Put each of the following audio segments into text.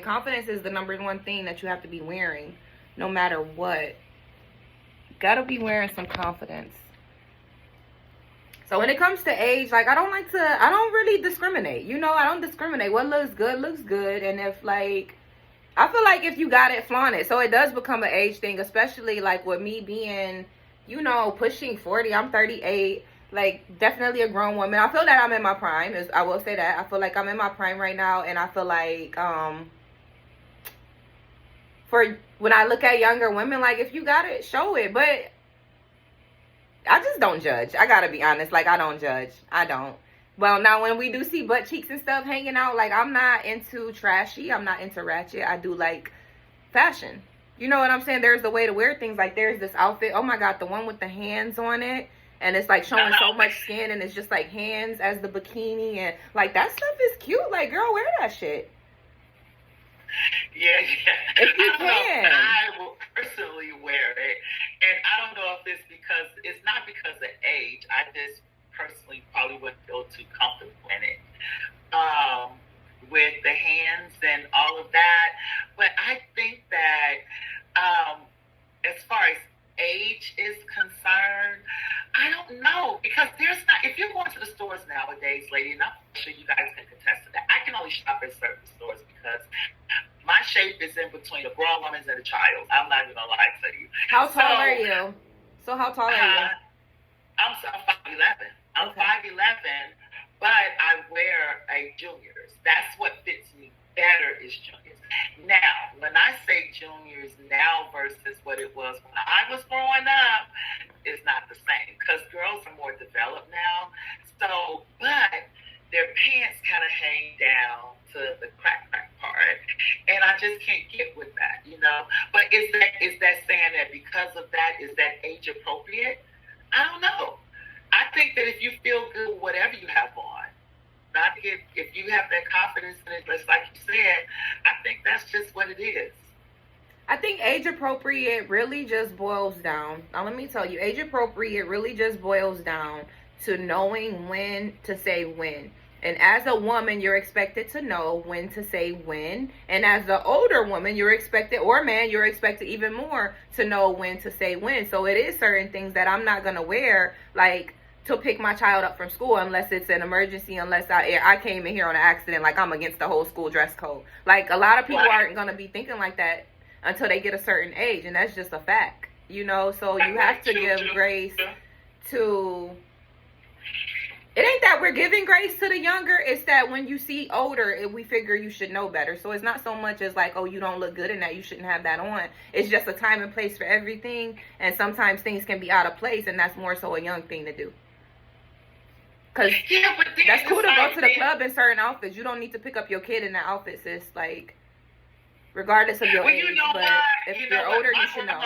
And confidence is the number one thing that you have to be wearing, no matter what. Gotta be wearing some confidence. So when it comes to age, like, I don't really discriminate. You know, I don't discriminate. What looks good. And if, like, I feel like if you got it, flaunt it. So it does become an age thing, especially, like, with me being, you know, pushing 40. I'm 38. Like, definitely a grown woman. I feel that I'm in my prime. I will say that. I feel like I'm in my prime right now. And I feel like, for when I look at younger women, like, if you got it, show it. But I just don't judge. I gotta be honest. Like, I don't judge. I don't. Well, now when we do see butt cheeks and stuff hanging out, like, I'm not into trashy. I'm not into ratchet. I do like fashion. You know what I'm saying? There's the way to wear things. Like, there's this outfit. Oh my God, the one with the hands on it. And it's like showing so much skin, and it's just like hands as the bikini. And like, that stuff is cute. Like, girl, wear that shit. Yeah. If you can. I will personally wear it. And I don't know if it's not because of age. I just personally probably wouldn't feel too comfortable in it. With the hands and all of that. But I think that as far as age is concerned, I don't know, because if you're going to the stores nowadays, lady, and I'm sure you guys can contest to that, I can only shop at certain stores because my shape is in between a grown woman's and a child. I'm not even gonna lie to you. How tall are you? So how tall are you? I'm 5'11". I'm 5'11", but I wear a juniors. That's what fits me better is juniors. Now, when I say juniors now versus what it was when I was growing up, it's not the same because girls are more developed now. So, but their pants kind of hang down to the crack part, and I just can't get with that, you know. But is that saying that because of that, is that age appropriate? I don't know. I think that if you feel good, whatever you have on, not if you have that confidence in it, just like you said, I think that's just what it is. I think age appropriate really just boils down. Now, let me tell you, age appropriate really just boils down to knowing when to say when. And as a woman, you're expected to know when to say when. And as the older woman, you're expected, or man, you're expected even more to know when to say when. So it is certain things that I'm not going to wear, like, to pick my child up from school unless it's an emergency, unless I came in here on an accident, like I'm against the whole school dress code. Like, a lot of people aren't going to be thinking like that until they get a certain age, and that's just a fact, you know. So you have to give grace to... It ain't that we're giving grace to the younger, it's that when you see older, we figure you should know better. So it's not so much as like, oh, you don't look good in that, you shouldn't have that on. It's just a time and place for everything, and sometimes things can be out of place, and that's more so a young thing to do. Because that's cool to go to the club in certain outfits. You don't need to pick up your kid in that outfit, sis. Like, regardless of your age. But if you're older, you should know.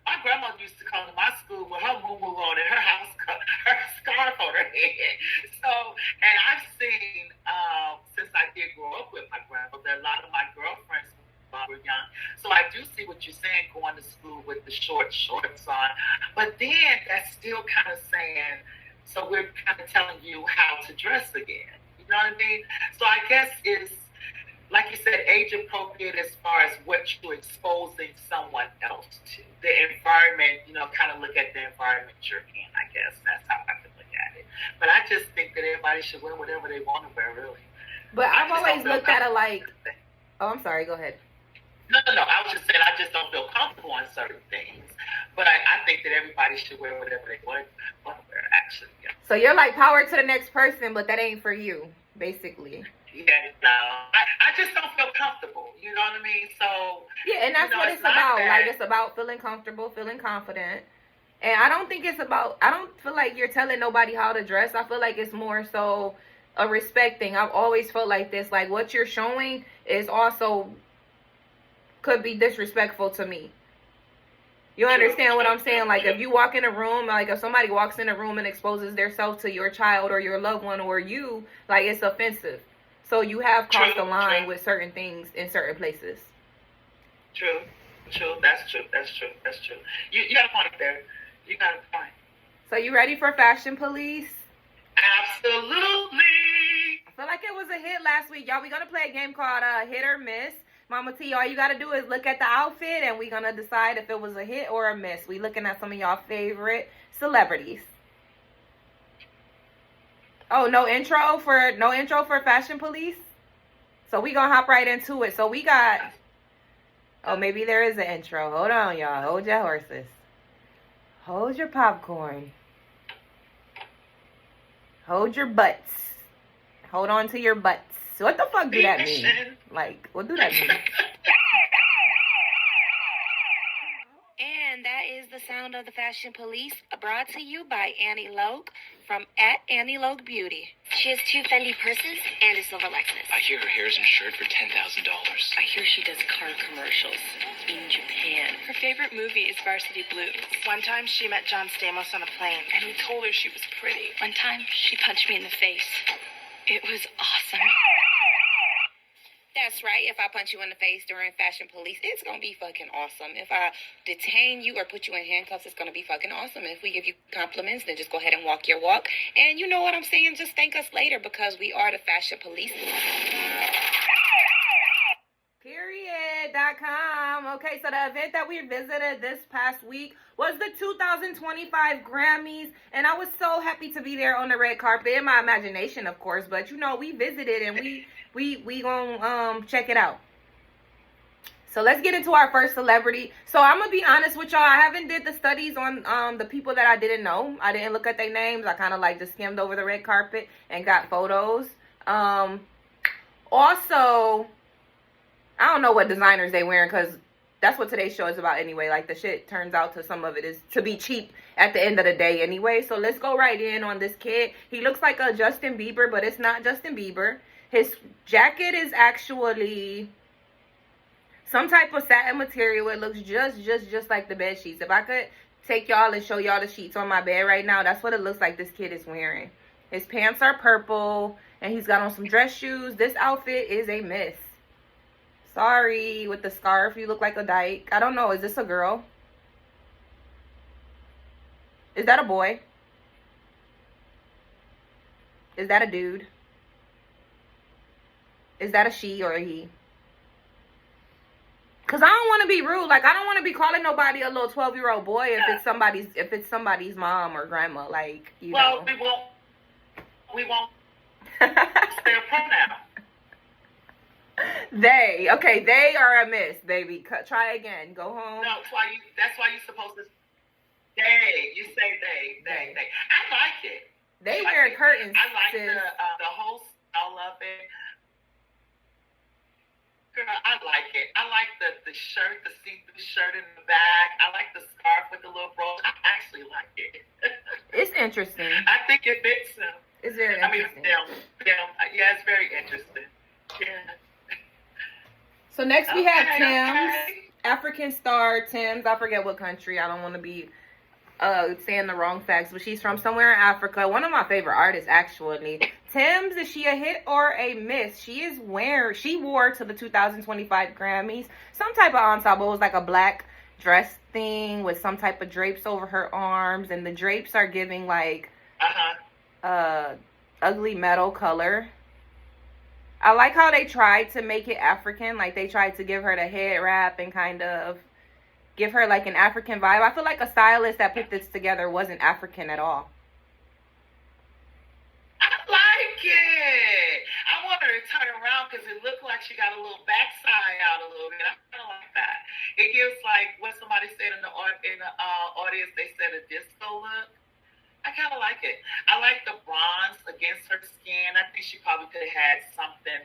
My grandma used to come to my school with her moo-moo on and her scarf on her head. So, and I've seen, since I did grow up with my grandmother, a lot of my girlfriends were young. So I do see what you're saying, going to school with the shorts on. But then that's still kind of saying, so we're kind of telling you how to dress again. You know what I mean? So I guess it's, like you said, age appropriate as far as what you're exposing someone else to. The environment, you know, kind of look at the environment you're in, I guess. That's how I can look at it. But I just think that everybody should wear whatever they want to wear, really. But I've always looked at it like, oh, I'm sorry, go ahead. No, I was just saying I just don't feel comfortable on certain things. But I think that everybody should wear whatever they want to wear, actually. Yeah. So you're like, power to the next person, but that ain't for you, basically. Yeah, no. I just don't feel comfortable. You know what I mean? So yeah, and that's what it's about. Like, it's about feeling comfortable, feeling confident. And I don't feel like you're telling nobody how to dress. I feel like it's more so a respect thing. I've always felt like this. Like, what you're showing is also could be disrespectful to me. You understand what I'm saying? Like, if you walk in a room, like if somebody walks in a room and exposes themselves to your child or your loved one or you, like, it's offensive. So you have crossed the line with certain things in certain places. True. That's true. You got a point there. You got a point. So you ready for Fashion Police? Absolutely. feel like it was a hit last week, y'all. We're gonna play a game called Hit or Miss. Mama T, all you gotta do is look at the outfit, and we're gonna decide if it was a hit or a miss. We looking at some of y'all favorite celebrities. Oh, no intro for Fashion Police. So we gonna hop right into it. So we got. Oh, maybe there is an intro. Hold on, y'all. Hold your horses. Hold your popcorn. Hold your butts. Hold on to your butts. What the fuck do that mean? Like, what do that mean? And that is the sound of the Fashion Police, brought to you by Annie Logue from @AnnieLogueBeauty. She has 2 Fendi purses and a silver Lexus. I hear her hair's insured for $10,000. I hear she does car commercials in Japan. Her favorite movie is Varsity Blues. One time she met John Stamos on a plane. And he told her she was pretty. One time she punched me in the face. It was awesome. That's right. If I punch you in the face during Fashion Police, it's going to be fucking awesome. If I detain you or put you in handcuffs, it's going to be fucking awesome. If we give you compliments, then just go ahead and walk your walk. And you know what I'm saying? Just thank us later, because we are the Fashion Police. Period.com. Okay, so the event that we visited this past week was the 2025 Grammys, and I was so happy to be there on the red carpet, in my imagination, of course, but you know, we visited, and we gonna check it out. So let's get into our first celebrity. So I'm gonna be honest with y'all, I haven't did the studies on the people that I didn't know. I didn't look at their names. I kind of like just skimmed over the red carpet and got photos. Also, I don't know what designers they wearing, because that's what today's show is about anyway. Like, the shit turns out to some of it is to be cheap at the end of the day anyway. So let's go right in on this kid. He looks like a Justin Bieber, but it's not Justin Bieber. His jacket is actually some type of satin material. It looks just like the bed sheets. If I could take y'all and show y'all the sheets on my bed right now, that's what it looks like this kid is wearing. His pants are purple, and he's got on some dress shoes. This outfit is a miss. Sorry, with the scarf, you look like a dyke. I don't know, is this a girl? Is that a boy? Is that a dude? Is that a she or a he? Because I don't want to be rude. Like, I don't want to be calling nobody a little 12-year-old boy if it's somebody's mom or grandma. Like, you know. Well, we won't say a pronoun. They. Okay, they are a miss, baby. Try again. Go home. No, that's why you're supposed to. They. You say they. I like it. They wear curtains. I like the whole style of it. Girl, I like it. I like the shirt, the see-through shirt in the back. I like the scarf with the little brooch. I actually like it. It's interesting. I think it fits them. It's very interesting. Yeah, it's very interesting. Yeah. So next we have Tim's, African star Tim's. I forget what country. I don't want to be saying the wrong facts, but she's from somewhere in Africa. One of my favorite artists, actually. Tim's, is she a hit or a miss? She wore to the 2025 Grammys some type of ensemble. It was like a black dress thing with some type of drapes over her arms, and the drapes are giving like ugly metal color. I like how they tried to make it African. Like, they tried to give her the head wrap and kind of give her like an African vibe. I feel like a stylist that put this together wasn't African at all. I like it. I want her to turn around because it looked like she got a little backside out a little bit. I kind of like that. It gives like what somebody said in the audience. They said a disco look. I kind of like it. I like the bronze against her skin. I think she probably could have had something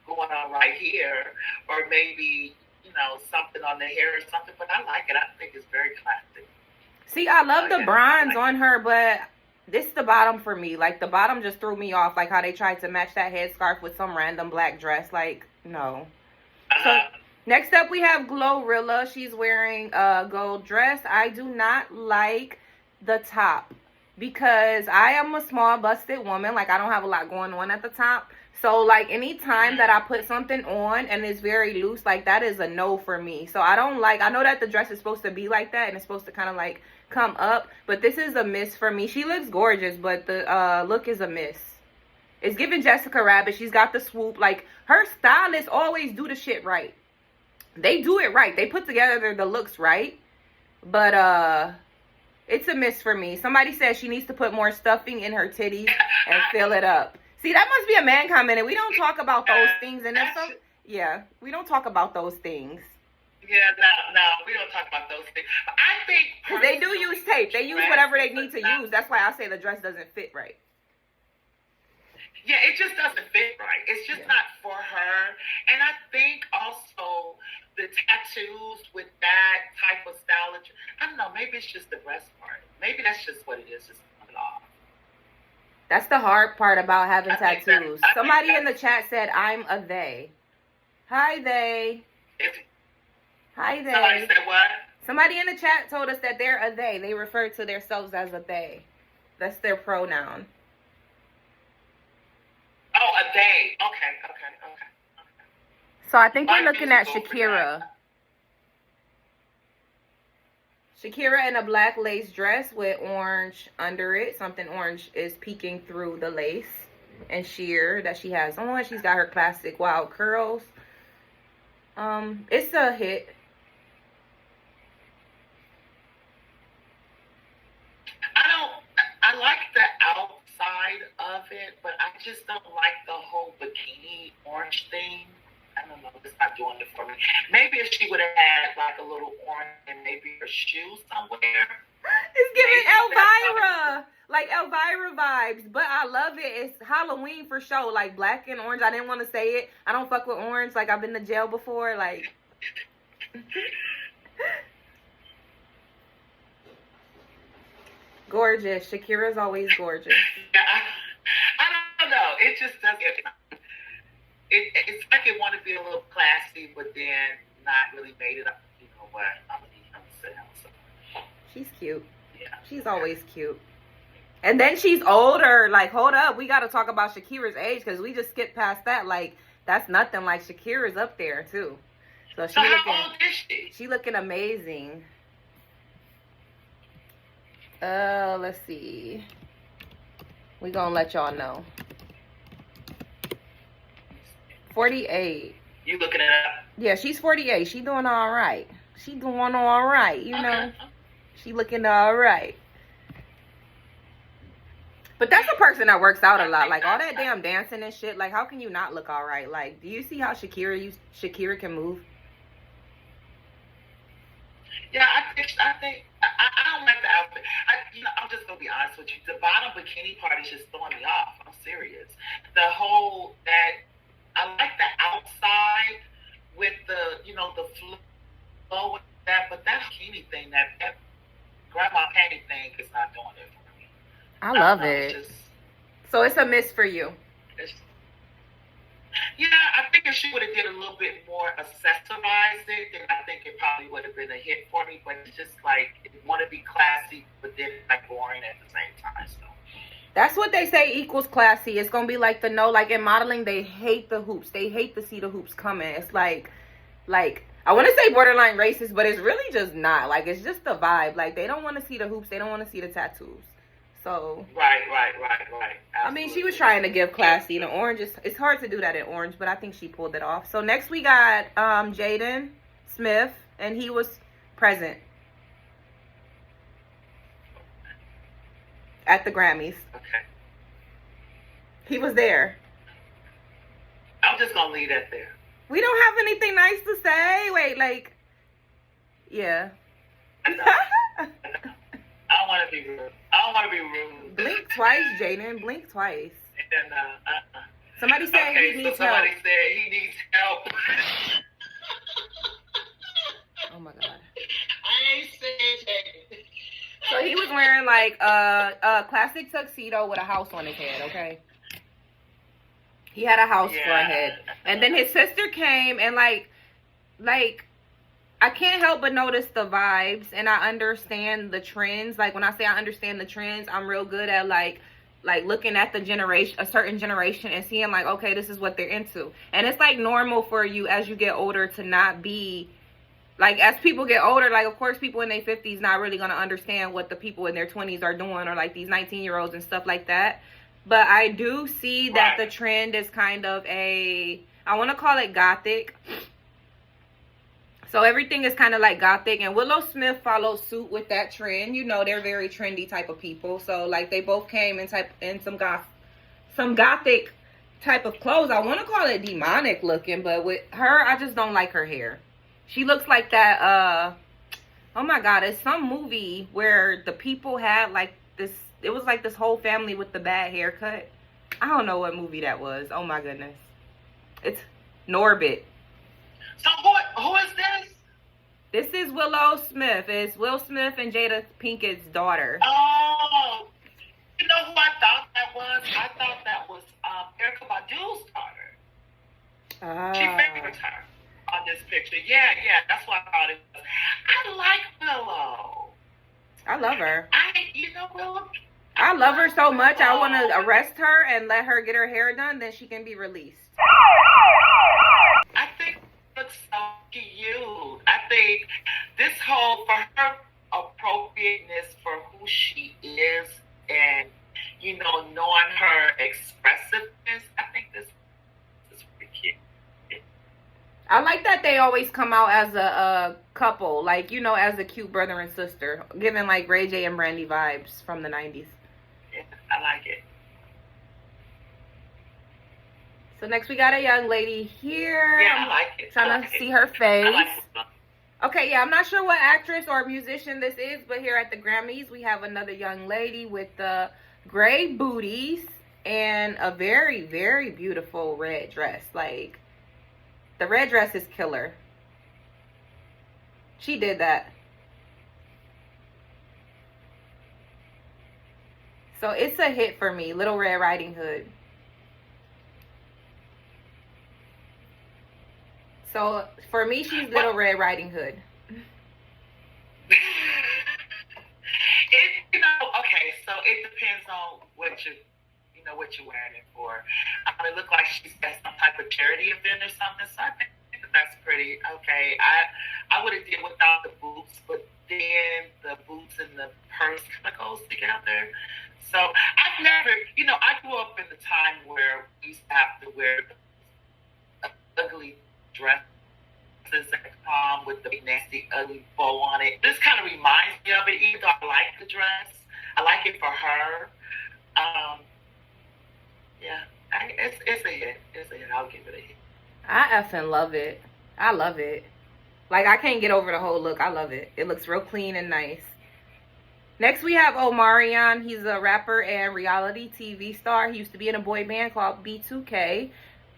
going on right here, or maybe, you know, something on the hair or something. But I like it. I think it's very classic. See, I love the bronze on her, but this is the bottom for me. Like, the bottom just threw me off. Like how they tried to match that headscarf with some random black dress. Like, no. So next up we have Glorilla. She's wearing a gold dress. I do not like the top, because I am a small busted woman. Like, I don't have a lot going on at the top. So, like, any time that I put something on and it's very loose, like, that is a no for me. So, I don't like, I know that the dress is supposed to be like that and it's supposed to kind of, like, come up. But this is a miss for me. She looks gorgeous, but the look is a miss. It's giving Jessica Rabbit. She's got the swoop. Like, her stylists always do the shit right. They do it right. They put together the looks right. But, it's a miss for me. Somebody says she needs to put more stuffing in her titties and fill it up. See, that must be a man comment, and we don't talk about those things. And there's some, yeah, we don't talk about those things. Yeah, no, we don't talk about those things. But I think because they do use tape. They use whatever they need to use. That's why I say the dress doesn't fit right. Yeah, it just doesn't fit right. It's just not for her. And I think also the tattoos with that type of style, I don't know, maybe it's just the breast part. Maybe that's just what it is, just coming off. That's the hard part about having tattoos. Somebody in the chat said, I'm a they. Hi, they. Hi, they. Somebody said what? Somebody in the chat told us that they're a they. They refer to themselves as a they. That's their pronoun. Oh, a they. Okay. So I think we're looking at Shakira. Shakira in a black lace dress with orange under it. Something orange is peeking through the lace and sheer that she has on. She's got her classic wild curls. It's a hit. I like the outside of it, but I just don't like the whole bikini orange thing. I don't know, it's not doing it for me. Maybe if she would have had like a little orange and maybe her shoes somewhere. It's giving Elvira, like Elvira vibes, but I love it. It's Halloween for sure, like black and orange. I didn't want to say it. I don't fuck with orange. Like, I've been to jail before. Like, gorgeous. Shakira's always gorgeous. Yeah, I don't know. It just doesn't. It's like it wanted to be a little classy, but then not really made it up. You know what? I'm gonna sit down. So. She's cute. Yeah. She's always cute. And then she's older. Like, hold up. We got to talk about Shakira's age because we just skipped past that. Like, that's nothing. Like, Shakira's up there, too. So how old is she? She looking amazing. Let's see. We gonna let y'all know. 48. You looking it up? Yeah, she's 48. She doing all right. She doing all right, you know. She looking all right. But that's a person that works out a lot. Like, all that damn dancing and shit. Like, how can you not look all right? Like, do you see how Shakira can move? Yeah, I think I don't like the outfit. I'm just gonna be honest with you. The bottom bikini part is just throwing me off. I'm serious. The whole I like the outside with the the flow with that, but that bikini thing, that grandma panty thing is not doing it for me. I love it. So it's a miss for you. Yeah, I think if she would have did a little bit more accessorized it, then I think it probably would have been a hit for me. But it's just like, it want to be classy, but then like boring at the same time. So that's what they say equals classy. It's gonna be like like in modeling, they hate the hoops. They hate to see the hoops coming. It's like I want to say borderline racist, but it's really just not. Like, it's just the vibe. Like, they don't want to see the hoops. They don't want to see the tattoos. So right. Absolutely. I mean, she was trying to give classy. The orange it's hard to do that in orange, but I think she pulled it off. So next we got Jaden Smith, and he was present at the Grammys. Okay. He was there. I'm just gonna leave that there. We don't have anything nice to say. Wait, like, yeah. I don't want to be rude. Blink twice, Jaden. Blink twice. And, somebody said he needs help. Somebody said he needs help. Oh my God. I ain't saying Jaden. So he was wearing like a classic tuxedo with a house on his head, okay? He had a house for a head. And then his sister came and like I can't help but notice the vibes, and I understand the trends. Like, when I say I understand the trends, I'm real good at like looking at a certain generation and seeing like, okay, this is what they're into. And it's like normal for you as you get older to not be like, as people get older, like, of course people in their 50s not really going to understand what the people in their 20s are doing, or like these 19-year-olds and stuff like that. But I do see that Right. the trend is kind of I want to call it gothic. So everything is kind of like gothic, and Willow Smith followed suit with that trend. You know, they're very trendy type of people. So like they both came in some gothic type of clothes. I want to call it demonic looking, but with her, I just don't like her hair. She looks like that oh my god, it's some movie where the people had like this, it was like this whole family with the bad haircut. I don't know what movie that was. Oh my goodness. It's Norbit. So who is this? This is Willow Smith. It's Will Smith and Jada Pinkett's daughter. Oh, you know who I thought that was? I thought that was Erykah Badu's daughter. She favored her on this picture. Yeah, that's what I thought it was. I like Willow. I love her. Willow. I love her so much. I want to arrest her and let her get her hair done, then she can be released. I think it looks so cute. I think this whole, for her appropriateness for who she is and, knowing her expressiveness, I think this is pretty cute. I like that they always come out as a couple, like, as a cute brother and sister, giving like Ray J and Brandy vibes from the 90s. Yeah, I like it. So next we got a young lady here. Yeah, I like it. Trying to see her face. I like it. Okay, yeah, I'm not sure what actress or musician this is, but here at the Grammys, we have another young lady with the gray booties and a very, very beautiful red dress. Like, the red dress is killer. She did that. So it's a hit for me, Little Red Riding Hood. So for me, she's Little Red Riding Hood. Okay, so it depends on what you're wearing it for. It looked like she's at some type of charity event or something, so I think that's pretty okay. I would have did without the boots, but then the boots and the purse kind of goes together. So I've never, I grew up in the time where we used to have to wear ugly dresses at prom with the nasty, ugly bow on it. This kind of reminds me of it, even though I like the dress. I like it for her. It's a hit. It's a hit. I'll give it a hit. I effing love it. I love it. Like, I can't get over the whole look. I love it. It looks real clean and nice. Next, we have Omarion. He's a rapper and reality TV star. He used to be in a boy band called B2K.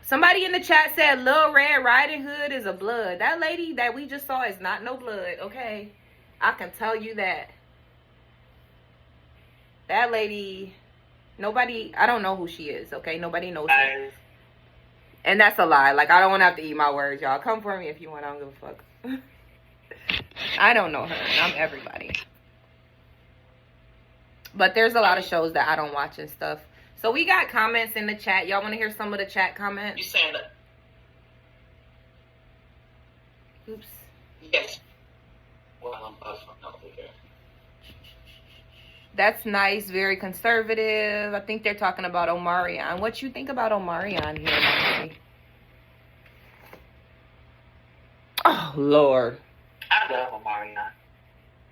Somebody in the chat said Lil Red Riding Hood is a blood. That lady that we just saw is not no blood, okay? I can tell you that. That lady, I don't know who she is, okay? Nobody knows her. And that's a lie. Like, I don't want to have to eat my words, y'all. Come for me if you want. I don't give a fuck. I don't know her. I'm everybody. But there's a lot of shows that I don't watch and stuff. So we got comments in the chat. Y'all want to hear some of the chat comments? You saying that? Oops. Yes. Well, I'm over here. That's nice. Very conservative. I think they're talking about Omarion. What you think about Omarion here, Natalie? Oh, Lord. I love Omarion.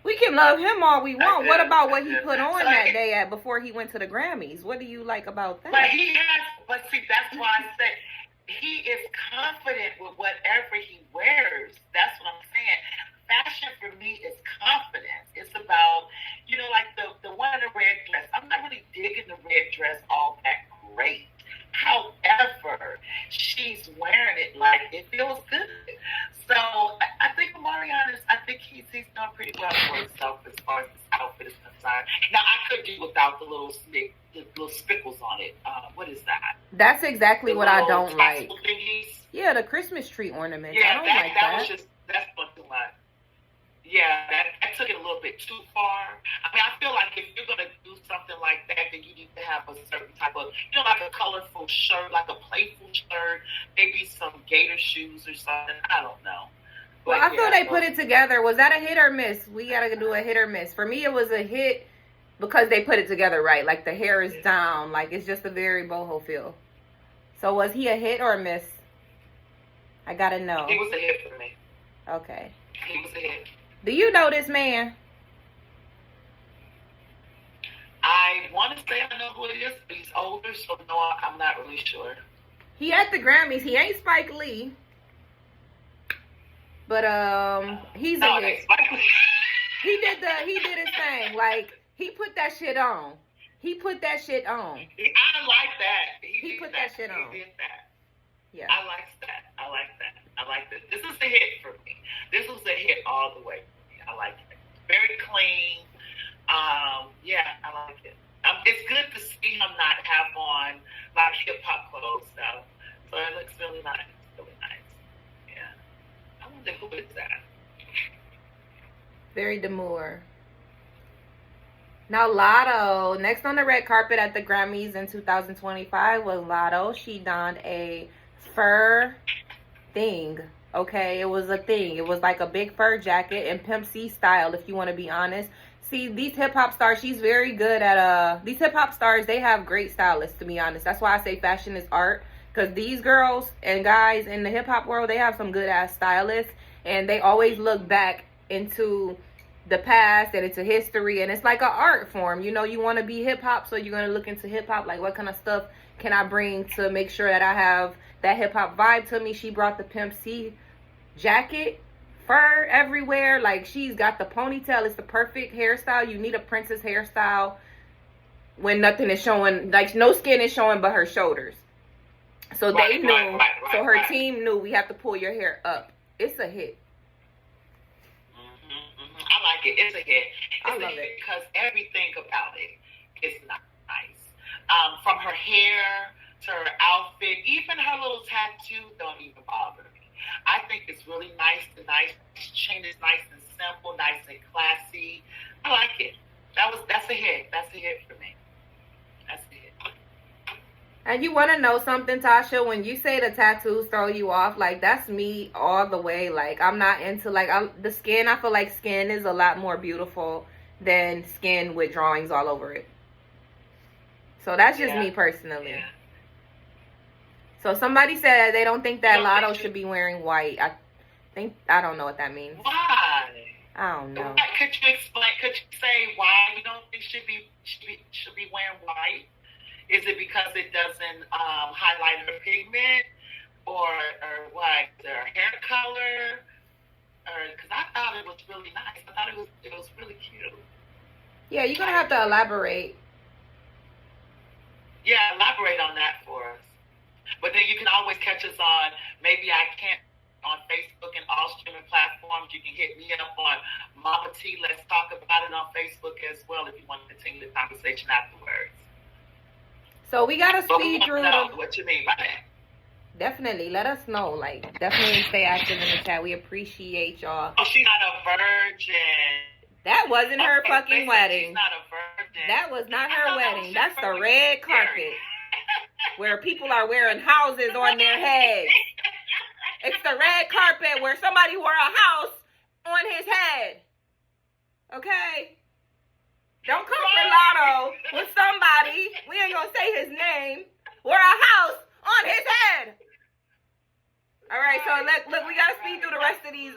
We can love him all we want. What about what he put on that day before he went to the Grammys? What do you like about that? But see, that's why I say he is confident with whatever he wears. That's what I'm saying. Fashion for me is confidence. It's about, like the one in the red dress. I'm not really digging the red dress all that great. However, she's wearing it like it feels good. So I think Omarion he's done pretty well for himself as far as this outfit is concerned. Now I could do without the little spickles on it. What is that? That's exactly what I don't like. Thingies. Yeah, the Christmas tree ornaments. Yeah, I don't like that. That's not too much. Yeah, that took it a little bit too far. I mean, I feel like if you're going to do something like that, then you need to have a certain type of, like a colorful shirt, like a playful shirt, maybe some gator shoes or something. I don't know. But well, I feel they put it together. Was that a hit or miss? We got to do a hit or miss. For me, it was a hit because they put it together right. Like the hair is down. Like it's just a very boho feel. So was he a hit or a miss? I gotta know. He was a hit for me. Okay. He was a hit. Do you know this man? I want to say I know who it is, but he's older, so no, I'm not really sure. He at the Grammys. He ain't Spike Lee. But he's a hit. He did his thing. Like he put that shit on. He put that shit on. I like that. He put that shit on. He did that. Yeah. I like that. I like that. I like that. This is a hit for me. This was a hit all the way. I like it. Very clean. Yeah, I like it. It's good to see him not have on like hip hop clothes stuff. So it looks really nice. Really nice. Yeah. I wonder who is that. Very demure. Now Lotto, next on the red carpet at the Grammys in 2025 was Lotto. She donned a fur thing. Okay, it was a thing. It was like a big fur jacket in Pimp C style, if you want to be honest. See, these hip-hop stars, she's very good at, these hip-hop stars, they have great stylists, to be honest. That's why I say fashion is art, because these girls and guys in the hip-hop world, they have some good-ass stylists, and they always look back into the past and into history, and it's like an art form. You know, you want to be hip-hop, so you're going to look into hip-hop, like what kind of stuff can I bring to make sure that I have that hip-hop vibe to me. She brought the Pimp C jacket, fur everywhere. Like she's got the ponytail. It's the perfect hairstyle. You need a princess hairstyle when nothing is showing, like no skin is showing but her shoulders. So they knew, so her team knew we have to pull your hair up. It's a hit. I like it. It's a hit. I love it because everything about it is nice. From her hair to her outfit, even her little tattoo don't even bother me. I think it's really nice. The nice chain is nice and simple, nice and classy. I like it. That's a hit. That's a hit for me. That's a hit. And you want to know something, Tasha? When you say the tattoos throw you off, like that's me all the way. Like I'm not into the skin. I feel like skin is a lot more beautiful than skin with drawings all over it. So that's just me personally. Yeah. So somebody said they don't think that Lotto should be wearing white. I don't know what that means. Why? I don't know. Could you explain? Could you say why you don't think should be wearing white? Is it because it doesn't highlight her pigment, or what? Her hair color? Or because I thought it was really nice. I thought it was really cute. Yeah, you're gonna have to elaborate. Yeah, elaborate on that for us. But then you can always catch us on Maybe I Can't on Facebook and all streaming platforms. You can hit me up on Mama T. Let's talk about it on Facebook as well if you want to continue the conversation afterwards. So we gotta speed through. What you mean by that? Definitely, let us know. Like, definitely stay active in the chat. We appreciate y'all. Oh, she's not a virgin. That wasn't her fucking wedding. She's not a virgin. That was not her wedding. That's the red carpet. Where people are wearing houses on their heads. It's the red carpet where somebody wore a house on his head. Okay? Don't come for Lotto with somebody, we ain't gonna say his name, wore a house on his head. Alright, so look, we gotta speed through the rest of these,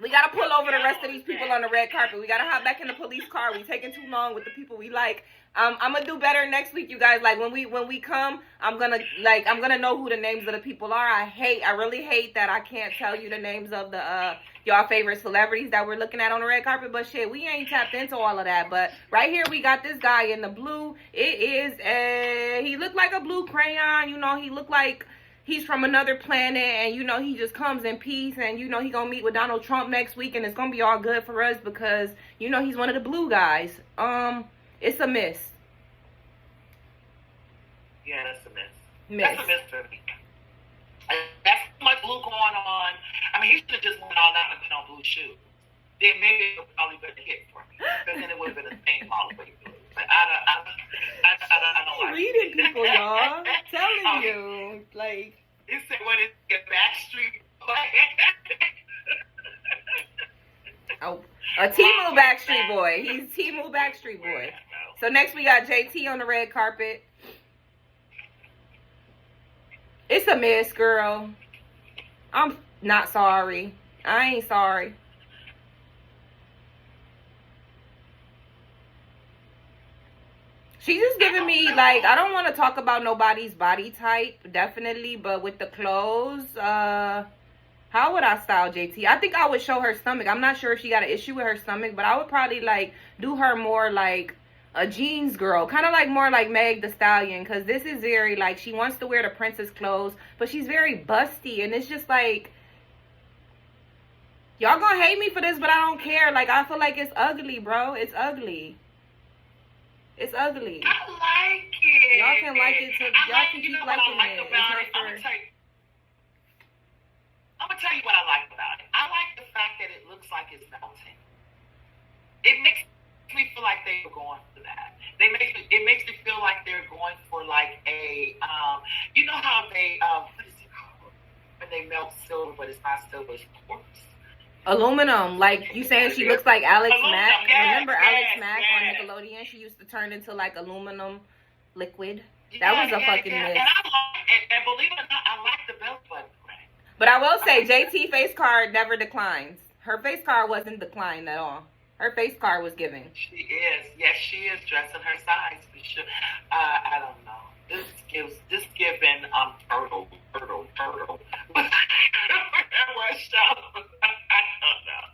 we gotta pull over the rest of these people on the red carpet. We gotta hop back in the police car. We taking too long with the people we like. I'm gonna do better next week, you guys. Like when we come, I'm gonna know who the names of the people are. I really hate that I can't tell you the names of the y'all favorite celebrities that we're looking at on the red carpet. But shit, we ain't tapped into all of that. But right here we got this guy in the blue. He looked like a blue crayon. You know, he looked like he's from another planet, and you know he just comes in peace, and you know he gonna meet with Donald Trump next week, and it's gonna be all good for us because you know he's one of the blue guys. It's a miss. Yeah, that's a miss. That's a miss for me. That's too much blue going on. I mean, he should have just went all out and put on blue shoes. Then maybe it would probably been a hit for me, because then it would have been a thing all the way through. But I don't like reading people, y'all. Telling you, like. He said, "What is it, Backstreet?" Oh, A Timu Backstreet Boy. He's Timu Backstreet Boy. So next we got JT on the red carpet. It's a miss, girl. I'm not sorry. I ain't sorry. She's just giving me, like, I don't want to talk about nobody's body type, definitely, but with the clothes, how would I style JT? I think I would show her stomach. I'm not sure if she got an issue with her stomach, but I would probably, like, do her more like a jeans girl. Kind of like more like Meg the Stallion, because this is very, like, she wants to wear the princess clothes, but she's very busty, and it's just, like, y'all gonna hate me for this, but I don't care. Like, I feel like it's ugly, bro. It's ugly. It's ugly. I like it. Y'all can like it too. Y'all can keep liking it. I'm gonna tell you what I like about it. I like the fact that it looks like it's melting. It makes me feel like they were going for that. It makes me feel like they're going for like a you know how they what is it called when they melt silver, but it's not silver, it's quartz. Aluminum, like you saying she looks like Alex Mack. Yes, Remember Alex Mack yes. on Nickelodeon? She used to turn into like aluminum liquid. That was a fucking miss. And believe it or not, I like the belt button. But I will say, JT face card never declines. Her face card wasn't declined at all. Her face card was giving. She is. Yes, she is dressing her size for sure. I don't know. This giving turtle.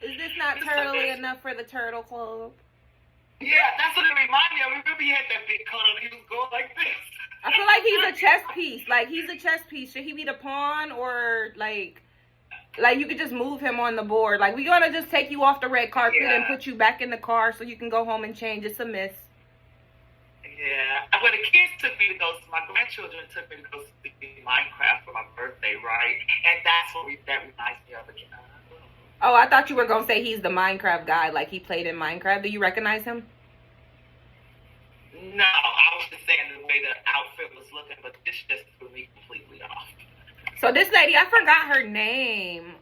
Is this not turtly enough for the Turtle Club? Yeah, that's what it reminded me of. Remember he had that big color, he was going like this. I feel like he's a chess piece. Like, he's a chess piece. Should he be the pawn, or like you could just move him on the board? Like, we gonna just take you off the red carpet and put you back in the car so you can go home and change. It's a miss. Yeah. When the kids took me to go, my grandchildren took me to go see Minecraft for my birthday, right? And that's what that reminds me of again. Oh, I thought you were gonna say he's the Minecraft guy, like he played in Minecraft. Do you recognize him? No, I was just saying the way the outfit was looking, but this just threw me completely off. So this lady, I forgot her name.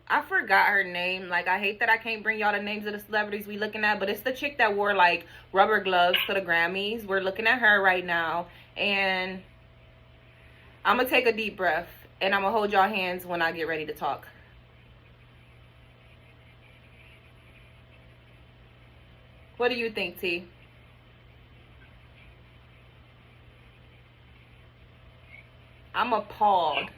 Like, I hate that I can't bring y'all the names of the celebrities we looking at, but it's the chick that wore, like, rubber gloves to the Grammys. We're looking at her right now, and I'm going to take a deep breath, and I'm going to hold y'all hands when I get ready to talk. What do you think, T? I'm appalled.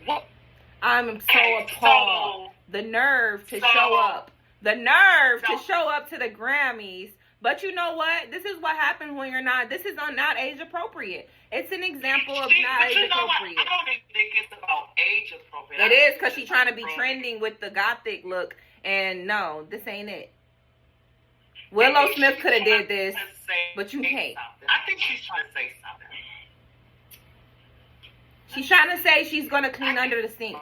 I'm so appalled. The nerve to show up. The nerve to show up to the Grammys. But you know what? This is what happens when you're not. This is not age appropriate. It's an example of not age appropriate. I don't even think it's about age appropriate. It is, because she's trying to be trending with the gothic look. And no, this ain't it. Willow Smith could have did this, but you can't. I think she's trying to say something. She's trying to say she's going to clean under the sink.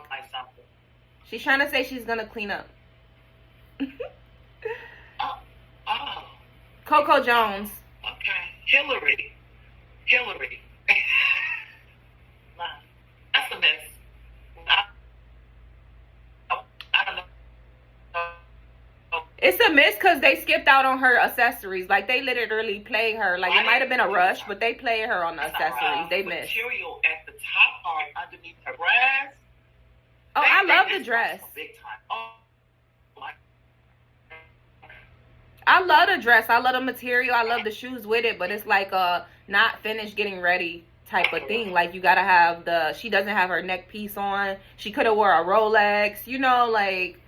She's trying to say she's going to clean up. Coco Jones. Okay. Hillary. That's a miss. I don't know. It's a miss because they skipped out on her accessories. Like, they literally play her. Like, it might have been a rush, but they play her on the accessories. They missed. Material at the top part underneath her dress. Oh, I love the dress. Big time. Oh, my. I love the dress. I love the material. I love the shoes with it. But it's like a not finished getting ready type of thing. Like, you got to have she doesn't have her neck piece on. She could have wore a Rolex. You know, like,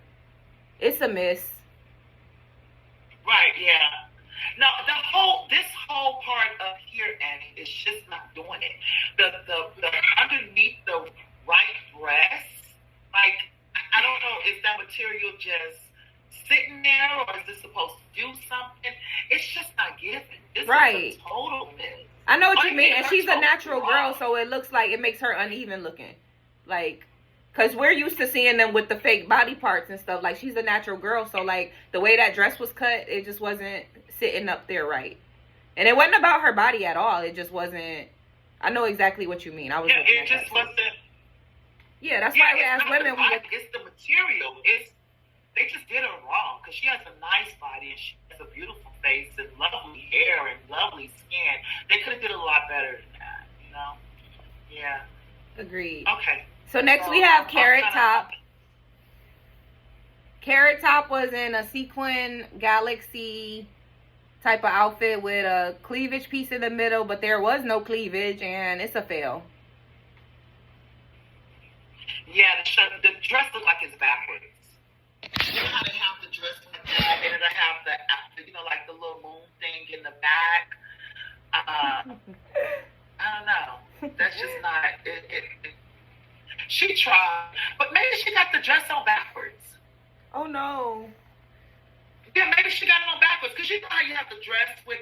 it's a miss. Right, yeah. No, this whole part up here, Annie, is just not doing it. The underneath the right breast, like, I don't know, is that material just sitting there, or is this supposed to do something? It's just not giving. This is a total miss. I know what you mean, and she's a natural girl, so it looks like it makes her uneven looking. Like, because we're used to seeing them with the fake body parts and stuff. Like, she's a natural girl, so, like, the way that dress was cut, it just wasn't sitting up there right. And it wasn't about her body at all. It just wasn't. I know exactly what you mean. I was looking at that. Wasn't. Yeah, that's why we ask women. It's the material. They just did her wrong, because she has a nice body and she has a beautiful face and lovely hair and lovely skin. They could have did a lot better than that, you know? Yeah. Agreed. Okay. So next we have Carrot Top. Carrot Top was in a sequin galaxy type of outfit with a cleavage piece in the middle, but there was no cleavage, and it's a fail. Yeah, the dress looked like it's backwards. You know how they have the dress like that, and it'll have the, you know, like the little moon thing in the back. I don't know. That's just not it. She tried, but maybe she got the dress on backwards. Oh no. Yeah, maybe she got it on backwards, because you know how you have the dress with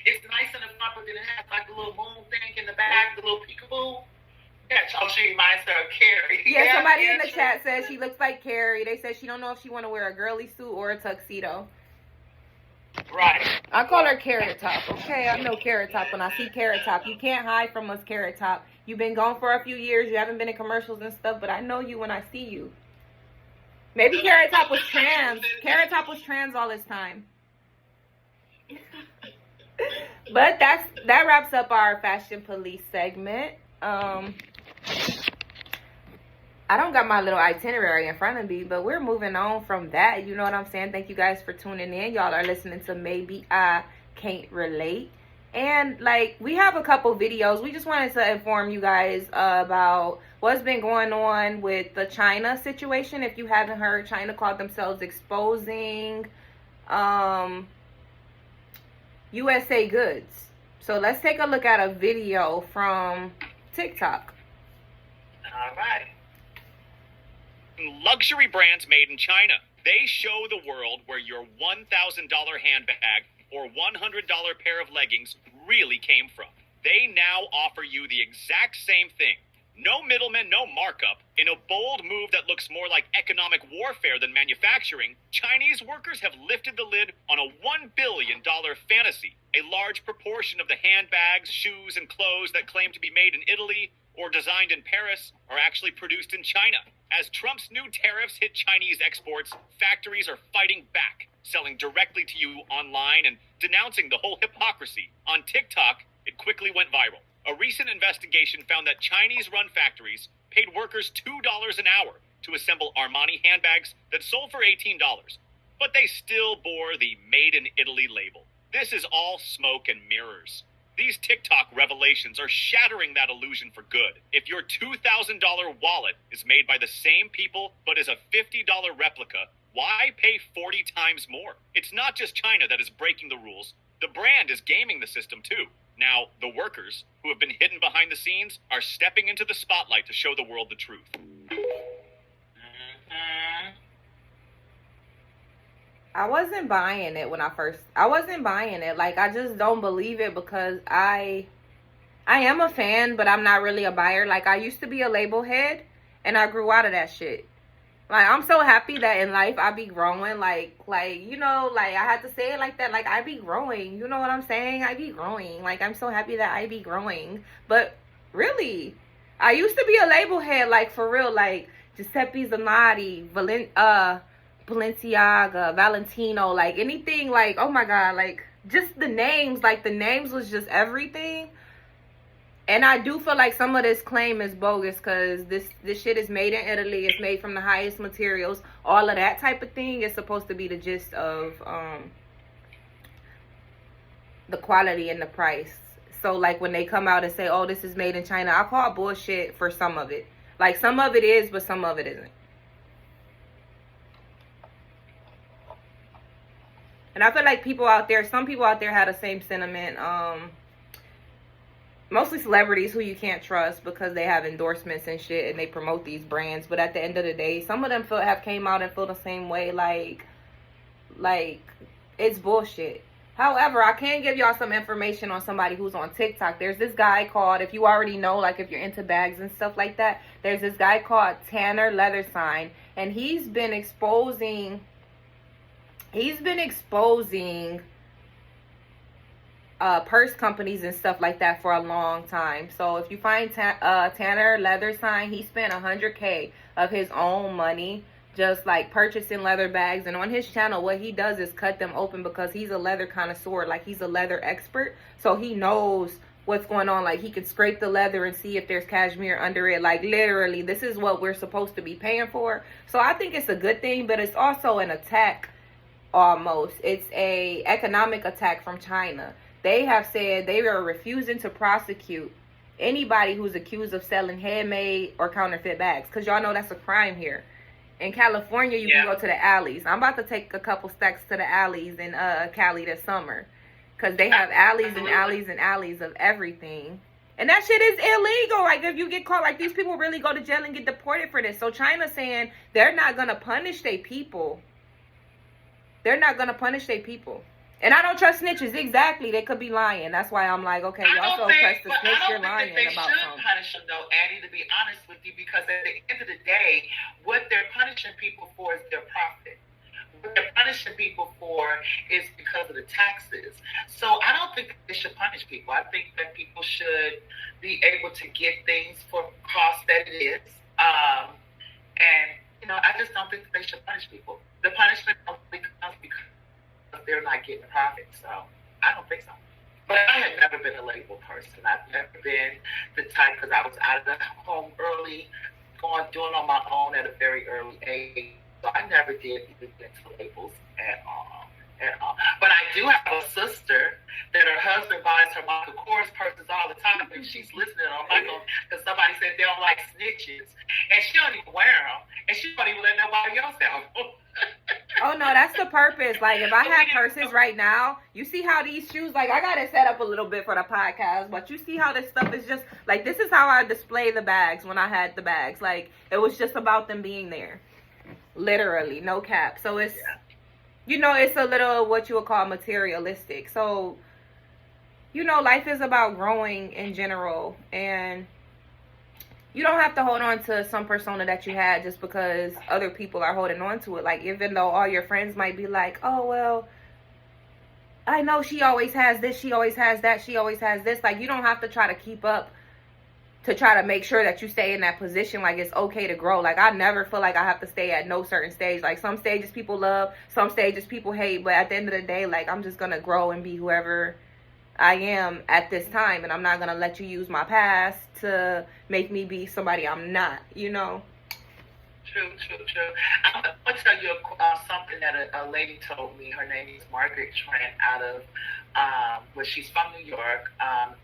it's nice in the front, but then it has like a little moon thing in the back, the little peekaboo. Yeah, she reminds her of Carrie. Yeah, somebody in the chat says she looks like Carrie. They said she don't know if she want to wear a girly suit or a tuxedo. Right. I call her Carrot Top. Okay, I know Carrot Top when I see Carrot Top. You can't hide from us, Carrot Top. You've been gone for a few years. You haven't been in commercials and stuff, but I know you when I see you. Maybe Carrot Top was trans. Carrot Top was trans all this time. But that wraps up our Fashion Police segment. I don't got my little itinerary in front of me, but we're moving on from that. You know what I'm saying? Thank you guys for tuning in. Y'all are listening to Maybe I Can't Relate. And, like, we have a couple videos. We just wanted to inform you guys about what's been going on with the China situation. If you haven't heard, China called themselves exposing USA goods. So let's take a look at a video from TikTok. All right. Luxury brands made in China. They show the world where your $1,000 handbag or $100 pair of leggings really came from. They now offer you the exact same thing. No middlemen, no markup. In a bold move that looks more like economic warfare than manufacturing, Chinese workers have lifted the lid on a $1 billion fantasy. A large proportion of the handbags, shoes, and clothes that claim to be made in Italy or designed in Paris are actually produced in China. As Trump's new tariffs hit Chinese exports, factories are fighting back, selling directly to you online and denouncing the whole hypocrisy. On TikTok, it quickly went viral. A recent investigation found that Chinese-run factories paid workers $2 an hour to assemble Armani handbags that sold for $18, but they still bore the Made in Italy label. This is all smoke and mirrors. These TikTok revelations are shattering that illusion for good. If your $2,000 wallet is made by the same people but is a $50 replica, why pay 40 times more? It's not just China that is breaking the rules. The brand is gaming the system too. Now, the workers, who have been hidden behind the scenes, are stepping into the spotlight to show the world the truth. I wasn't buying it when I wasn't buying it. Like, I just don't believe it because I am a fan, but I'm not really a buyer. Like, I used to be a label head, and I grew out of that shit. Like, I'm so happy that in life I be growing. Like, you know, like, I had to say it like that. Like, I be growing. You know what I'm saying? I be growing. Like, I'm so happy that I be growing. But, really, I used to be a label head, like, for real. Like, Giuseppe Zanotti, Balenciaga, Valentino, like, anything, like, oh my God, like, just the names. Like, the names was just everything. And I do feel like some of this claim is bogus because this shit is made in Italy. It's made from the highest materials. All of that type of thing is supposed to be the gist of the quality and the price. So, like, when they come out and say, oh, this is made in China, I call bullshit for some of it. Like, some of it is, but some of it isn't. And I feel like some people out there had the same sentiment. Mostly celebrities who you can't trust because they have endorsements and shit and they promote these brands. But at the end of the day, some of them have came out and feel the same way. Like it's bullshit. However, I can give y'all some information on somebody who's on TikTok. There's this guy called, if you already know, like if you're into bags and stuff like that, there's this guy called Tanner Leathersign. And he's been exposing purse companies and stuff like that for a long time. So if you find Tanner Leathersign, he spent $100K of his own money just like purchasing leather bags. And on his channel, what he does is cut them open because he's a leather connoisseur. Like, he's a leather expert, so he knows what's going on. Like, he can scrape the leather and see if there's cashmere under it. Like, literally, this is what we're supposed to be paying for. So I think it's a good thing, but it's also an attack. Almost, it's a economic attack from China. They have said they are refusing to prosecute anybody who's accused of selling handmade or counterfeit bags, because y'all know that's a crime here in California. You can go to the alleys. I'm about to take a couple stacks to the alleys in Cali this summer, because they have alleys and alleys and alleys of everything. And that shit is illegal. Like, if you get caught, like, these people really go to jail and get deported for this. So China's saying they're not gonna punish their people. They're not going to punish their people. And I don't trust snitches. Exactly. They could be lying. That's why I'm like, okay, y'all so pressed to snitch, you're lying about something. I don't think they should punish them, though, Addie, to be honest with you, because at the end of the day, what they're punishing people for is their profit. What they're punishing people for is because of the taxes. So I don't think they should punish people. I think that people should be able to get things for cost that it is. And, you know, I just don't think that they should punish people. The punishment only comes because they're not getting profit. So I don't think so. But I had never been a label person. I've never been the type, because I was out of the home early, doing on my own at a very early age. So I never did even get into labels at all. But I do have a sister that her husband buys her Michael Kors purses all the time, and she's listening on Michael because somebody said they don't like snitches, and she don't even wear them, and she don't even let nobody else have them. Oh no, that's the purpose. Like, if I had purses right now, you see how these shoes, like, I got it set up a little bit for the podcast, but you see how this stuff is just, like, this is how I display the bags when I had the bags. Like, it was just about them being there. Literally, no cap. So it's, you know, it's a little what you would call materialistic. So, you know, life is about growing in general, and you don't have to hold on to some persona that you had just because other people are holding on to it. Like, even though all your friends might be like, oh, well, I know she always has this, she always has that, she always has this. Like, you don't have to try to keep up to try to make sure that you stay in that position. Like, it's okay to grow. Like, I never feel like I have to stay at no certain stage. Like, some stages people love, some stages people hate. But at the end of the day, like, I'm just going to grow and be whoever I am at this time, and I'm not gonna let you use my past to make me be somebody I'm not, you know. True. I'm gonna tell you something that a lady told me. Her name is Margaret Trent, out of well, she's from New York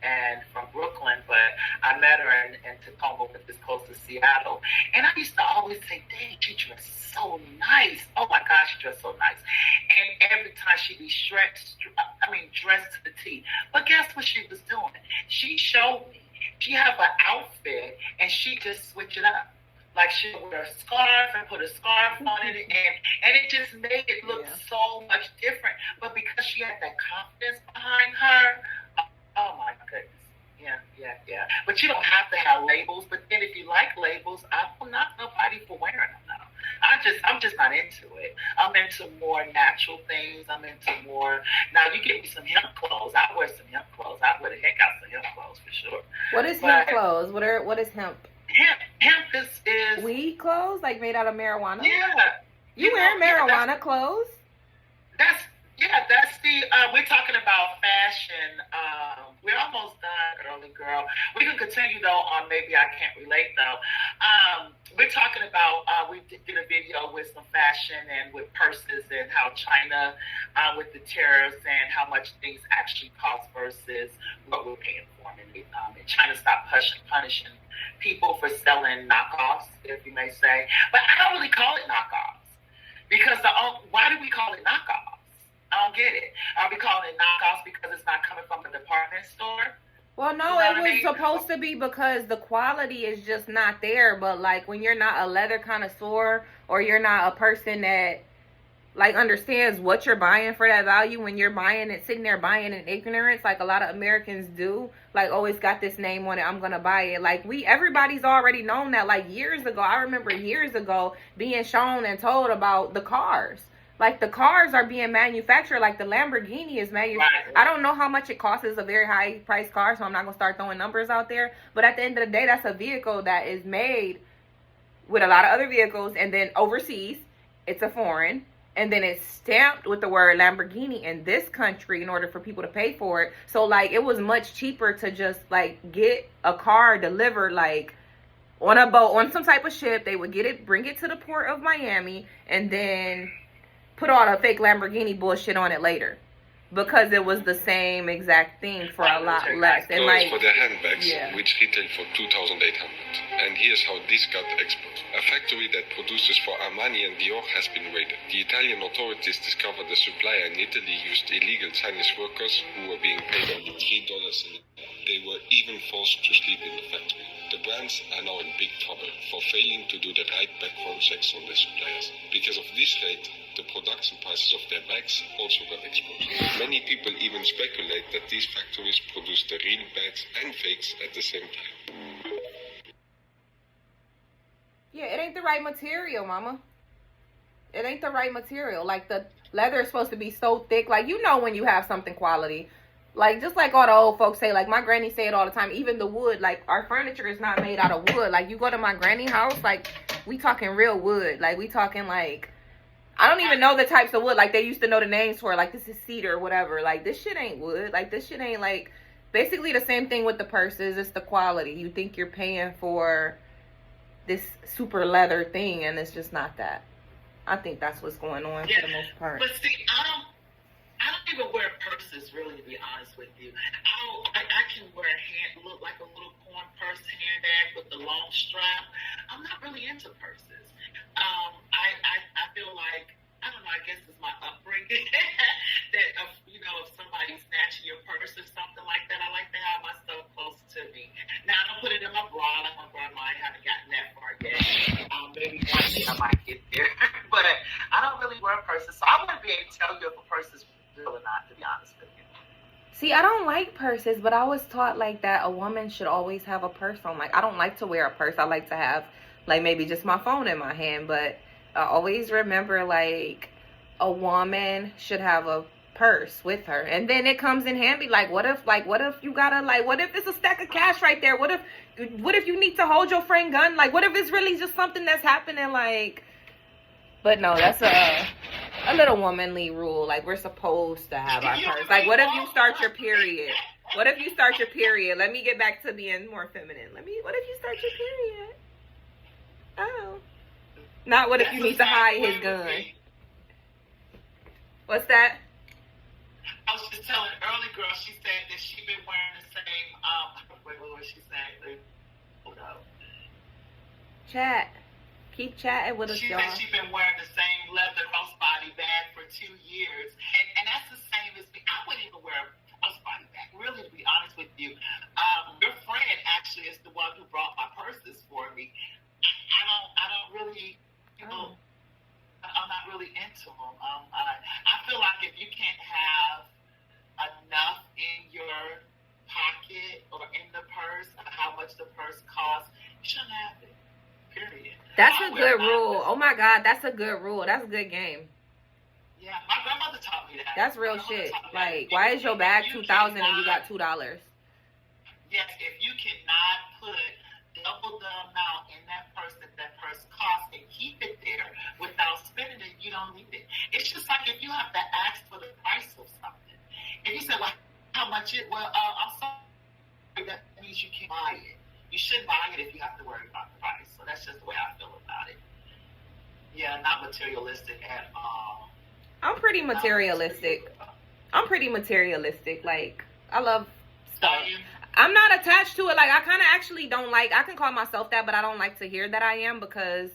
and from Brooklyn, but I met her in Tacoma, which is close to Seattle. And I used to always say, dang, she dressed so nice. Oh my gosh, she dressed so nice. And every time she'd be dressed to the T. But guess what she was doing? She showed me. She had an outfit and she just switched it up. Like, she would wear a scarf and put a scarf on it, and it just made it look so much different. But because she had that confidence behind her, oh my goodness. Yeah. But you don't have to have labels. But then if you like labels, I will knock nobody for wearing them now. I'm just not into it. I'm into more natural things. I'm into more. Now, you get me some hemp clothes. I wear some hemp clothes. I wear the heck out of some hemp clothes for sure. What is hemp clothes? What is hemp? Hemp is weed clothes, like made out of marijuana. Yeah. You wear marijuana clothes? That's the we're talking about fashion. We're almost done, early girl. We can continue though on Maybe I Can't Relate though. We're talking about we did a video with some fashion and with purses and how China with the tariffs and how much things actually cost versus what we're paying for them. And China stopped punishing people for selling knockoffs, if you may say. But I don't really call it knockoffs because why do we call it knockoffs? I don't get it. Are we calling it knockoffs because it's not coming from a department store? Well, no, it was supposed to be because the quality is just not there. But, like, when you're not a leather connoisseur or you're not a person that, like, understands what you're buying for that value, when you're buying it, sitting there buying in ignorance, like a lot of Americans do, like, always got this name on it, I'm going to buy it. Like, everybody's already known that, like, years ago. I remember years ago being shown and told about the cars. Like, the cars are being manufactured. Like, the Lamborghini is manufactured. Right. I don't know how much it costs. It's a very high-priced car, so I'm not going to start throwing numbers out there. But at the end of the day, that's a vehicle that is made with a lot of other vehicles, and then overseas, it's a foreign, and then it's stamped with the word Lamborghini in this country in order for people to pay for it. So like it was much cheaper to just like get a car delivered like on a boat, on some type of ship. They would get it, bring it to the port of Miami, and then put all the fake Lamborghini bullshit on it later, because it was the same exact thing for a lot less. And like for their handbags, which retail for 2,800. And here's how this got exported. A factory that produces for Armani and Dior has been raided. The Italian authorities discovered the supplier in Italy used illegal Chinese workers who were being paid only $3 an hour. They were even forced to sleep in the factory. The brands are now in big trouble for failing to do the right background checks on their suppliers. Because of this raid, the production prices of their bags also got exploded. Many people even speculate that these factories produce the real bags and fakes at the same time. yeah, it ain't the right material, mama. It ain't the right material. Like the leather is supposed to be so thick. Like, you know when you have something quality. Like, just like all the old folks say, like my granny say it all the time, even the wood, like our furniture is not made out of wood. Like you go to my granny house, like we talking real wood. Like we talking like, I don't even know the types of wood. Like they used to know the names for it. Like this is cedar or whatever. Like this shit ain't wood. Like this shit ain't like, basically the same thing with the purses. It's the quality. You think you're paying for this super leather thing, and it's just not that. I think that's what's going on for the most part. But see, I don't even wear purses, really, to be honest with you. I can wear look like a little corn purse handbag with the long strap. I'm not really into purses. I feel like, I don't know, I guess it's my upbringing that, if somebody's snatching your purse or something like that, I like to have my stuff close to me. Now, I don't put it in my bra, like my grandma. I haven't gotten that far yet. Maybe one day I might get there. But I don't really wear purses, so I wouldn't be able to tell you if a purse is real or not, to be honest with you. See, I don't like purses, but I was taught like that a woman should always have a purse on. Like, I don't like to wear a purse. I like to have like maybe just my phone in my hand, but I always remember like a woman should have a purse with her, and then it comes in handy. Like what if you gotta, like, what if it's a stack of cash right there? What if you need to hold your friend gun? Like what if it's really just something that's happening? Like, but no, that's a little womanly rule. Like we're supposed to have our purse. Like what if you start your period? What if you start your period? Let me get back to being more feminine. What if you start your period? Oh, not what if you need to hide his gun. What's that? I was just telling an early girl, she said that she'd been wearing the same, what was she saying? Hold up. Chat. Keep chatting with us, She y'all. said she'd been wearing the same leather crossbody bag for 2 years. And that's the same as me. I wouldn't even wear a crossbody bag, really, to be honest with you. Your friend actually is the one who brought my purses for me. I don't really, I'm not really into them. I feel like if you can't have enough in your pocket or in the purse, how much the purse costs, you shouldn't have it. Period. That's a good rule. Oh my God, that's a good rule. That's a good game. Yeah, my grandmother taught me that. That's real shit. Like, why is your bag $2,000 and you got $2? Yes, if you cannot put double the amount in that purse that purse costs and keep it there without spending it, you don't need it. It's just like if you have to ask for the price of something. If you say, like, how much it, well, I'm sorry, that means you can't buy it. You should buy it if you have to worry about the price. So that's just the way I feel about it. Yeah, not materialistic at all. I'm pretty materialistic. Like, I love stuff. I'm not attached to it. Like, I kind of actually don't like, I can call myself that, but I don't like to hear that I am, because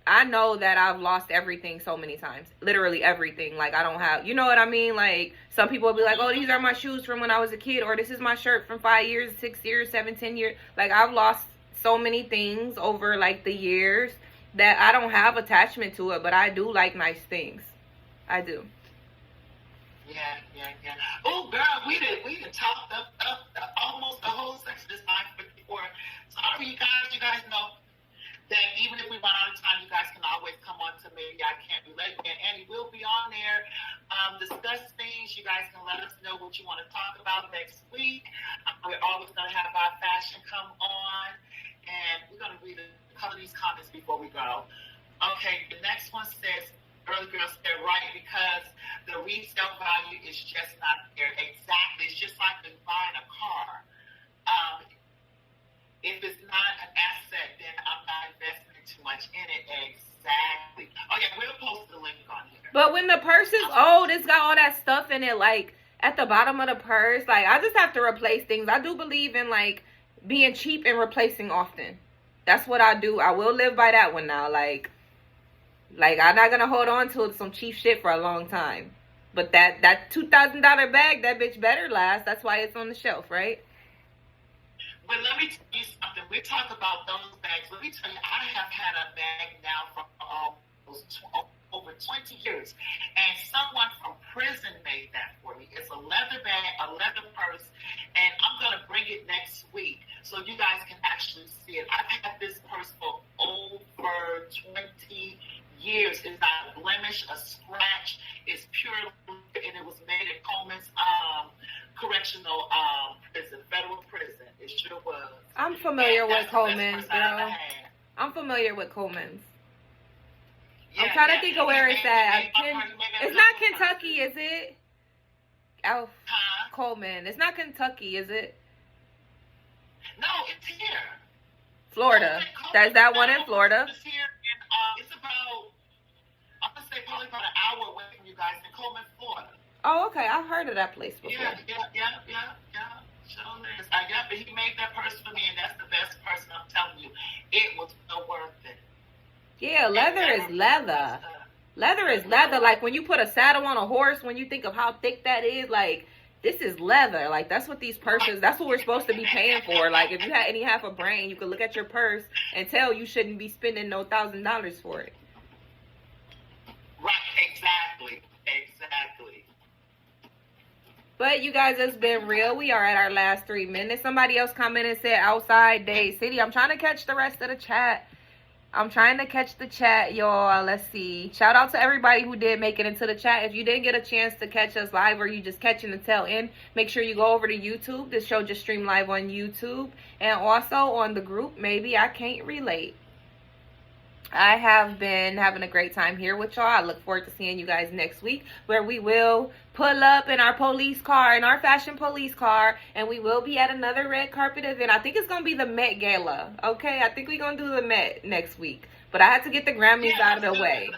I know that I've lost everything so many times. Literally everything. Like, I don't have, you know what I mean? Like, some people will be like, oh, these are my shoes from when I was a kid, or this is my shirt from 5 years, 6 years, 7, 10 years. Like, I've lost so many things over, like, the years that I don't have attachment to it, but I do like nice things. I do. Yeah. Oh, girl, we done talked up almost the whole section this time before. Sorry, you guys know that even if we run out of time, you guys can always come on to Maybe I Can't Relate. And Annie will be on there, discuss things. You guys can let us know what you want to talk about next week. We're always going to have our fashion come on. And we're going to read a couple of these comments before we go. Okay, the next one says, early girl said, right, because the resale value is just not there. Exactly. It's just like buying a car. If it's not an asset, then I'm not investing too much in it. Exactly. Okay, we'll post the link on here. But when the purse is old, it's got all that stuff in it, like at the bottom of the purse. Like, I just have to replace things. I do believe in like being cheap and replacing often. That's what I do. I will live by that one now. Like I'm not gonna hold on to some cheap shit for a long time. But that $2,000 bag, that bitch better last. That's why it's on the shelf, right? But let me tell you something. We talk about those bags. Let me tell you, I have had a bag now for over 20 years. And someone from prison made that for me. It's a leather bag, a leather purse, and I'm going to bring it next week so you guys can actually see it. I've had this purse for over 20 years. It's not a blemish, a scratch. It's pure, and it was made at Coleman's correctional prison, federal prison. It sure was. I'm familiar with Coleman's, girl. I'm familiar with Coleman's. I'm trying to think of where it's at. It's not Kentucky, is it? Oh, Coleman. It's not Kentucky, is it? No, it's here. Florida. There's that one in Florida. It's here, and it's about, I'm going to say probably about an hour away from you guys in Coleman, Florida. Oh, okay. I've heard of that place before. Yeah. Sure is. But he made that purse for me, and that's the best purse. I'm telling you, it was well worth it. Yeah, leather is leather. Leather is leather. Like when you put a saddle on a horse, when you think of how thick that is, like this is leather. Like that's what these purses, that's what we're supposed to be paying for. Like if you had any half a brain, you could look at your purse and tell you shouldn't be spending no $1,000 for it. Right, exactly. But you guys, it's been real. We are at our last 3 minutes. Somebody else commented and said outside Day City. I'm trying to catch the rest of the chat. I'm trying to catch the chat, y'all. Let's see. Shout out to everybody who did make it into the chat. If you didn't get a chance to catch us live or you just catching the tail end, make sure you go over to YouTube. This show just streamed live on YouTube. And also on the group, Maybe I Can't Relate. I have been having a great time here with y'all. I look forward to seeing you guys next week, where we will pull up in our police car, in our fashion police car, and we will be at another red carpet event. I think it's going to be the Met Gala, okay? I think we're going to do the Met next week. But I had to get the Grammys out of the way.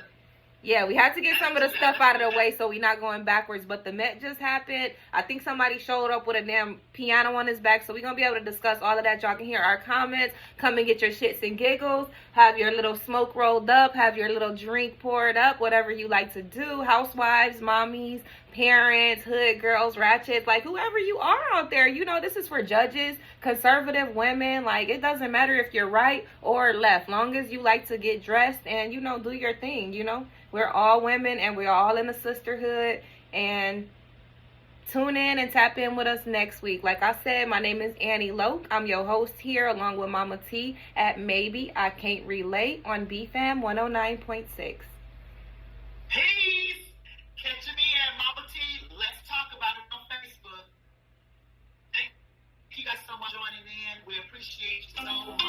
Yeah, we had to get some of the stuff out of the way so we're not going backwards. But the Met just happened. I think somebody showed up with a damn piano on his back. So we're going to be able to discuss all of that. Y'all can hear our comments. Come and get your shits and giggles. Have your little smoke rolled up. Have your little drink poured up. Whatever you like to do. Housewives, mommies, parents, hood girls, ratchets. Like whoever you are out there. You know, this is for judges, conservative women. Like it doesn't matter if you're right or left. Long as you like to get dressed and, you know, do your thing, you know. We're all women and we're all in a sisterhood. And tune in and tap in with us next week. Like I said, my name is Annie Loke. I'm your host here along with Mama T at Maybe I Can't Relate on BFAM 109.6. Peace. Catch me at Mama T. Let's talk about it on Facebook. Thank you guys so much for joining in. We appreciate you so much.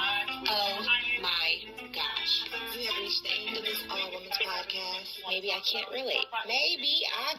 Oh my gosh. We have reached the end of this All Women's Podcast. Maybe I can't relate. Maybe I